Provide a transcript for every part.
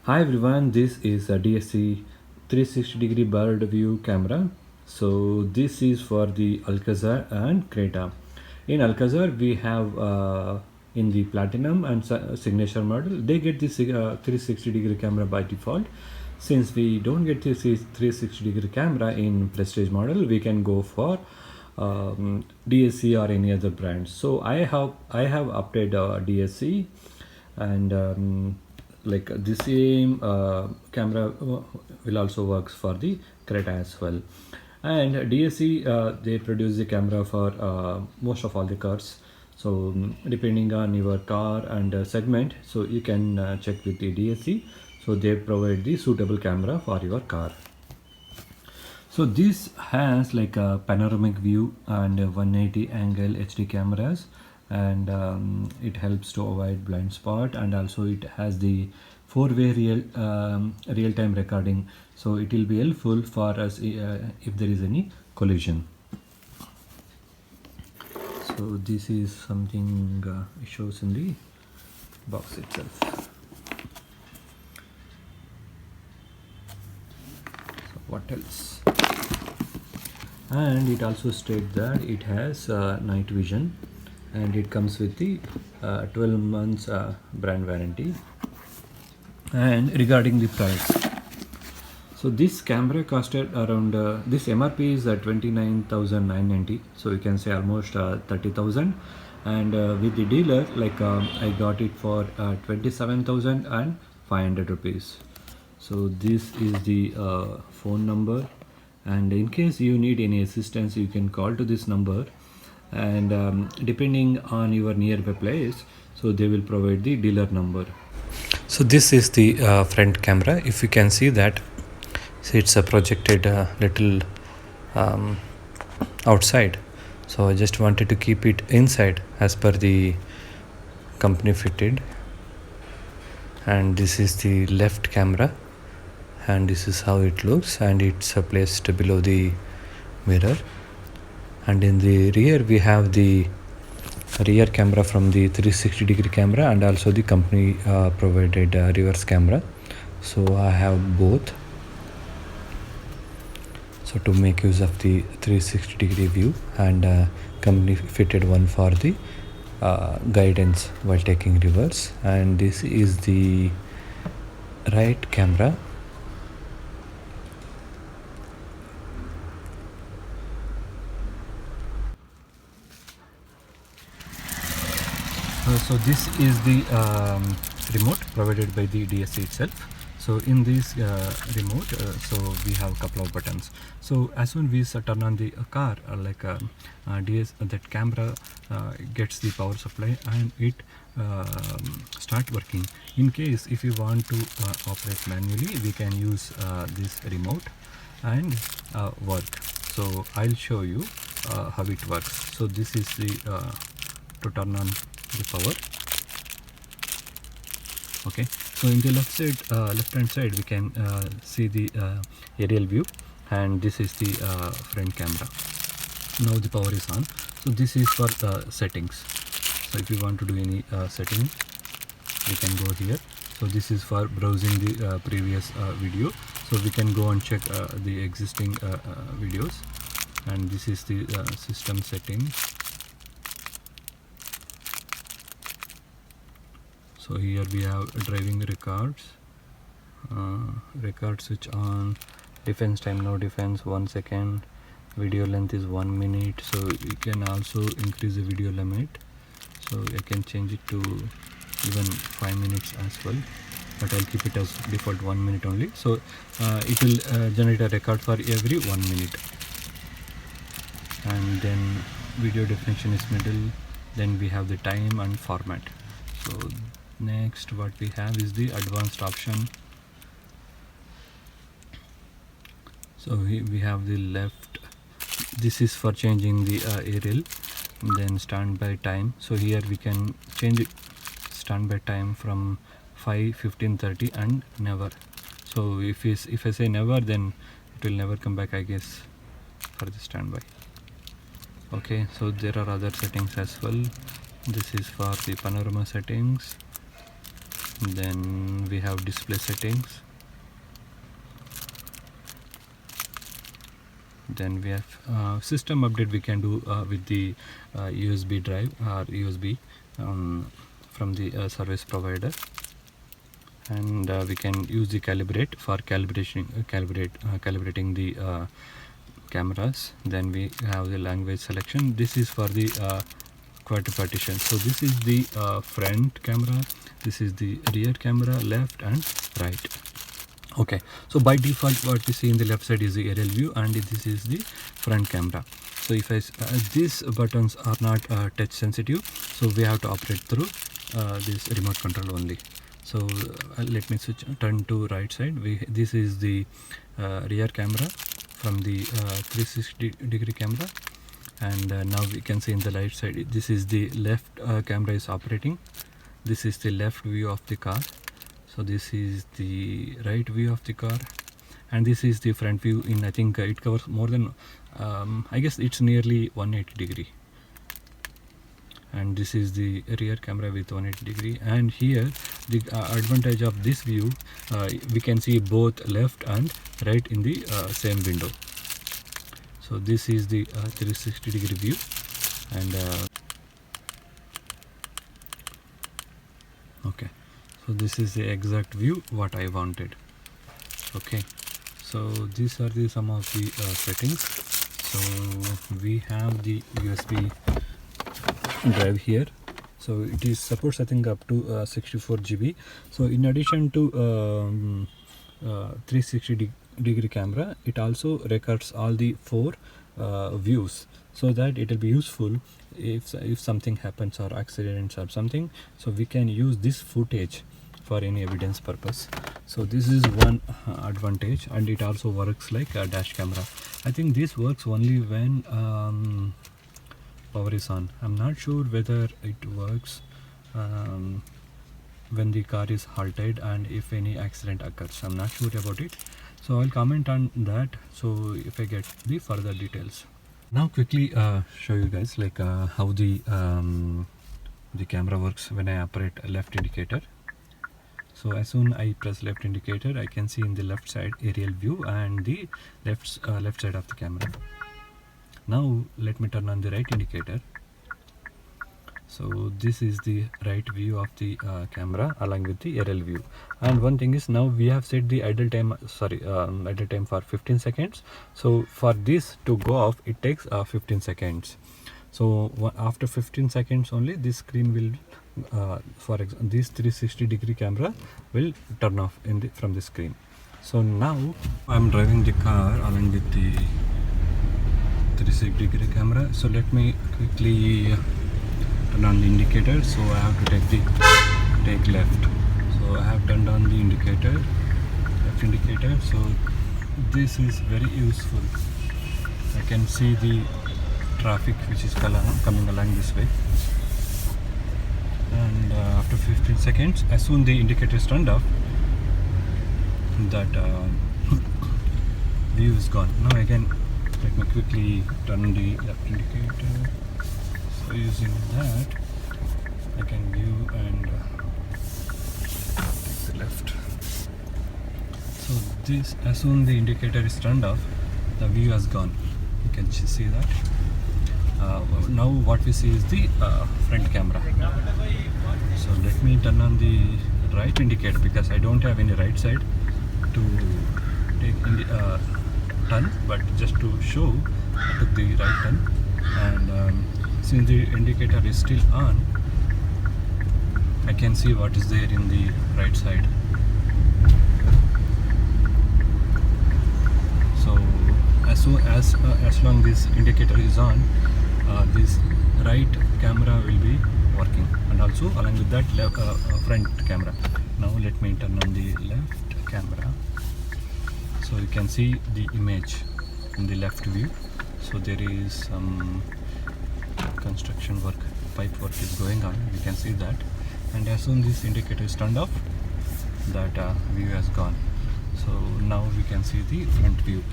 Hi everyone, this is a DHC 360 degree bird view camera. So this is for the Alcazar and Creta. In Alcazar we have in the platinum and signature model they get this 360 degree camera by default. Since we don't get this 360 degree camera in prestige model, we can go for DSC or any other brand. So I have updated DSC, and like the same camera will also works for the Creta as well. And DSC they produce the camera for most of all the cars. So depending on your car and segment, so you can check with the DSC. So they provide the suitable camera for your car. So this has like a panoramic view and a 180 angle HD cameras, and it helps to avoid blind spot, and also it has the four-way real-time recording. So it will be helpful for us if there is any collision. So this is something it shows in the box itself. So what else? And it also states that it has night vision, and it comes with the 12 months brand warranty. And regarding the price, so this camera costed around this MRP is 29,990, so you can say almost 30,000. And with the dealer, like I got it for 27,500 rupees. So this is the phone number, and in case you need any assistance, you can call to this number, and depending on your nearby place, so they will provide the dealer number. So this is the front camera. If you can see that, see it's a projected little outside, so I just wanted to keep it inside as per the company fitted. And this is the left camera, and this is how it looks, and it's placed below the mirror. And in the rear we have the rear camera from the 360 degree camera, and also the company provided reverse camera. So I have both, so to make use of the 360 degree view, and company fitted one for the guidance while taking reverse. And this is the right camera. So this is the remote provided by the DSC itself. So in this remote, so we have a couple of buttons. So as soon we turn on the car, that camera gets the power supply, and it start working. In case if you want to operate manually, we can use this remote and work. So I'll show you how it works. So this is the to turn on the power. Okay, so in the left hand side we can see the aerial view, and this is the front camera. Now the power is on. So this is for settings. So if you want to do any setting, we can go here. So this is for browsing the previous video, so we can go and check the existing videos. And this is the system settings. So here we have driving records, record switch on, defense time, no defense, 1 second, video length is 1 minute. So you can also increase the video limit, so I can change it to even 5 minutes as well, but I'll keep it as default 1 minute only. So it will generate a record for every 1 minute. And then video definition is middle, then we have the time and format. So next what we have is the advanced option. So we have the left, this is for changing the aerial. Then standby time, so here we can change it, standby time from 5, 15, 30 and never. So if I say never, then it will never come back, I guess, for the standby. Okay, so there are other settings as well. This is for the panorama settings. Then we have display settings. Then we have system update we can do with the USB drive or USB from the service provider. And we can use the calibrate for calibrating the cameras. Then we have the language selection. This is for the quarter partition. So this is the front camera, this is the rear camera, left and right. Okay, so by default what we see in the left side is the aerial view, and this is the front camera. So if these buttons are not touch sensitive, so we have to operate through this remote control only. So let me turn to right side. This is the rear camera from the 360-degree camera, and now we can see in the right side this is the left camera is operating. This is the left view of the car. So this is the right view of the car, and this is the front view. I think it covers more than I guess it's nearly 180 degree. And this is the rear camera with 180 degree. And here the advantage of this view, we can see both left and right in the same window. So this is the 360 degree view, and okay, so this is the exact view what I wanted. Okay, so these are some of the settings. So we have the USB drive here. So it is supports I think up to 64 GB. So in addition to 360 degree camera, it also records all the 4 views, so that it will be useful if something happens or accidents or something, so we can use this footage for any evidence purpose. So this is one advantage, and it also works like a dash camera. I think this works only when power is on. I'm not sure whether it works when the car is halted and if any accident occurs. I'm not sure about it, so I'll comment on that, so if I get the further details. Now quickly show you guys like how the camera works when I operate a left indicator. So as soon I press left indicator, I can see in the left side aerial view and the left side of the camera. Now let me turn on the right indicator. So this is the right view of the camera along with the aerial view. And one thing is, now we have set the idle time for 15 seconds. So for this to go off, it takes 15 seconds. So after 15 seconds only, this screen will for example this 360 degree camera will turn off from the screen. So now I'm driving the car along with the 360 degree camera. So let me quickly turn on the indicator. So I have to take left. So I have turned on the left indicator. So this is very useful. I can see the traffic which is coming along this way. And after 15 seconds, as soon the indicator is turned off, that view is gone. Now again, let me quickly turn the left indicator. So using that, I can view and take the left. So this, as soon the indicator is turned off, the view has gone. You can see that. Now what we see is the front camera. So let me turn on the right indicator, because I don't have any right side to take in the turn, but just to show I took the right turn. And since the indicator is still on, I can see what is there in the right side. So as long this indicator is on, this right camera will be working, and also along with that front camera. Now let me turn on the left camera. So you can see the image in the left view. So there is some construction work, pipe work is going on, you can see that. And as soon this indicator is turned off, that view has gone. So now we can see the front view.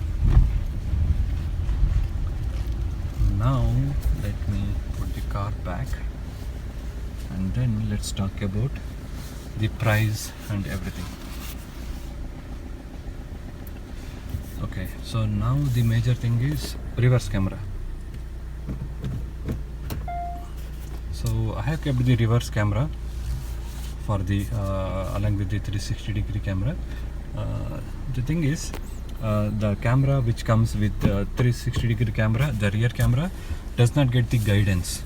Now let me put the car back, and then let's talk about the price and everything. Okay, so now the major thing is reverse camera. So I have kept the reverse camera for the along with the 360-degree camera. The thing is, the camera which comes with the 360-degree camera, the rear camera, does not get the guidance.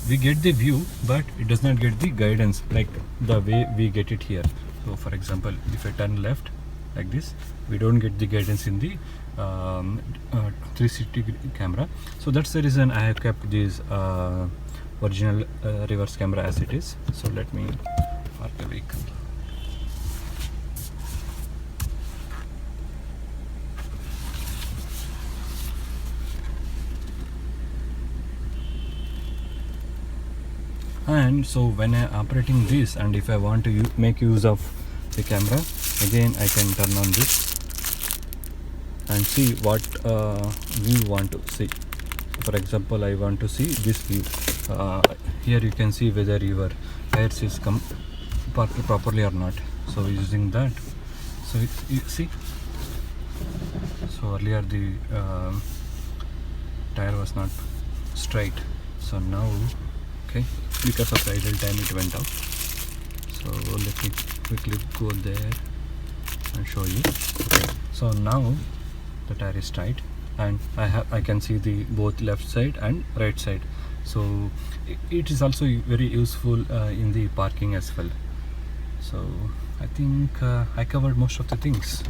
We get the view, but it does not get the guidance like the way we get it here. So for example, if I turn left like this, we don't get the guidance in the 360-degree camera. So that's the reason I have kept this original reverse camera as it is. So let me park the vehicle. And so when I am operating this, and if I want to make use of the camera, again I can turn on this and see what view want to see. For example, I want to see this view. Here you can see whether your tires is parked properly or not. So using that, so you see, so earlier the tire was not straight, so now, okay, because of the idle time it went off. So let me quickly go there and show you. Okay, so now the tire is tight, and I can see the both left side and right side. So it is also very useful in the parking as well. So I think I covered most of the things.